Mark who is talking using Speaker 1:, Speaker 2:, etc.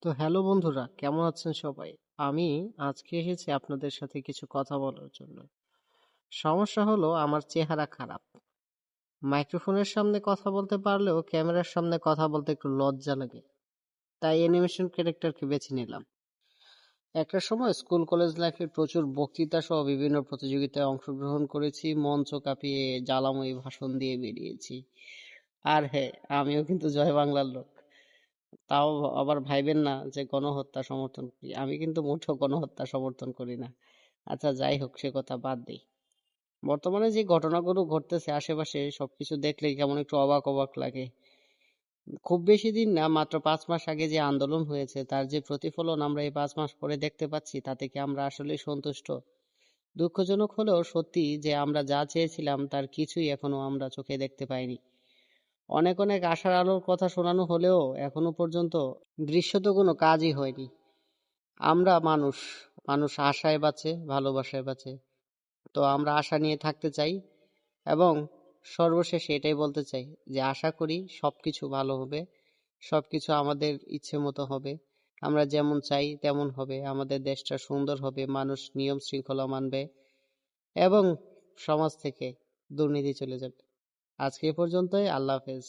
Speaker 1: তো হ্যালো বন্ধুরা, কেমন আছেন সবাই? আমি আজকে এসেছি আপনাদের সাথে কিছু কথা বলার জন্য। সমস্যা হলো আমার চেহারা খারাপ। মাইক্রোফোনের সামনে কথা বলতে পারলেও ক্যামেরার সামনে কথা বলতে একটু লজ্জা লাগে। তাই অ্যানিমেশন ক্যারেক্টারকে বেছে নিলাম। একটা সময় স্কুল কলেজ লাইফে প্রচুর বক্তৃতা সহ বিভিন্ন প্রতিযোগিতায় অংশগ্রহণ করেছি, মঞ্চ কাঁপিয়ে জ্বালাময়ী ভাষণ দিয়ে বেরিয়েছি। আর হ্যাঁ, আমিও কিন্তু জয় বাংলার লোক। তাও আবার ভাইবেন না যে গণহত্যা সমর্থন করি। আমি কিন্তু মোটেও গণহত্যা সমর্থন করি না। আচ্ছা যাই হোক, সে কথা বাদ দেই। বর্তমানে যে ঘটনাগুলো ঘটতেছে আশেপাশে, সবকিছু দেখলেই কেমন একটু অবাক অবাক লাগে। খুব বেশি দিন না, মাত্র 5 মাস আগে যে আন্দোলন হয়েছে তার যে প্রতিফলন আমরা এই 5 মাস পরে দেখতে পাচ্ছি, তাতে কি আমরা আসলেই সন্তুষ্ট? দুঃখজনক হলেও সত্যি যে আমরা যা চেয়েছিলাম তার কিছুই এখনো আমরা চোখে দেখতে পাইনি। অনেক অনেক আশার আলোর কথা শোনানো হলেও এখনো পর্যন্ত দৃশ্যত কোনো কাজই হয়নি। আমরা মানুষ, মানুষ আশায় বাঁচে, ভালোবাসায় বাঁচে। তো আমরা আশা নিয়ে থাকতে চাই এবং সর্বশেষে এটাই বলতে চাই যে আশা করি সবকিছু ভালো হবে, সবকিছু আমাদের ইচ্ছে মতো হবে, আমরা যেমন চাই তেমন হবে, আমাদের দেশটা সুন্দর হবে, মানুষ নিয়ম শৃঙ্খলা মানবে এবং সমাজ থেকে দুর্নীতি চলে যাবে। আজকে এ পর্যন্তই। আল্লাহ হাফেজ।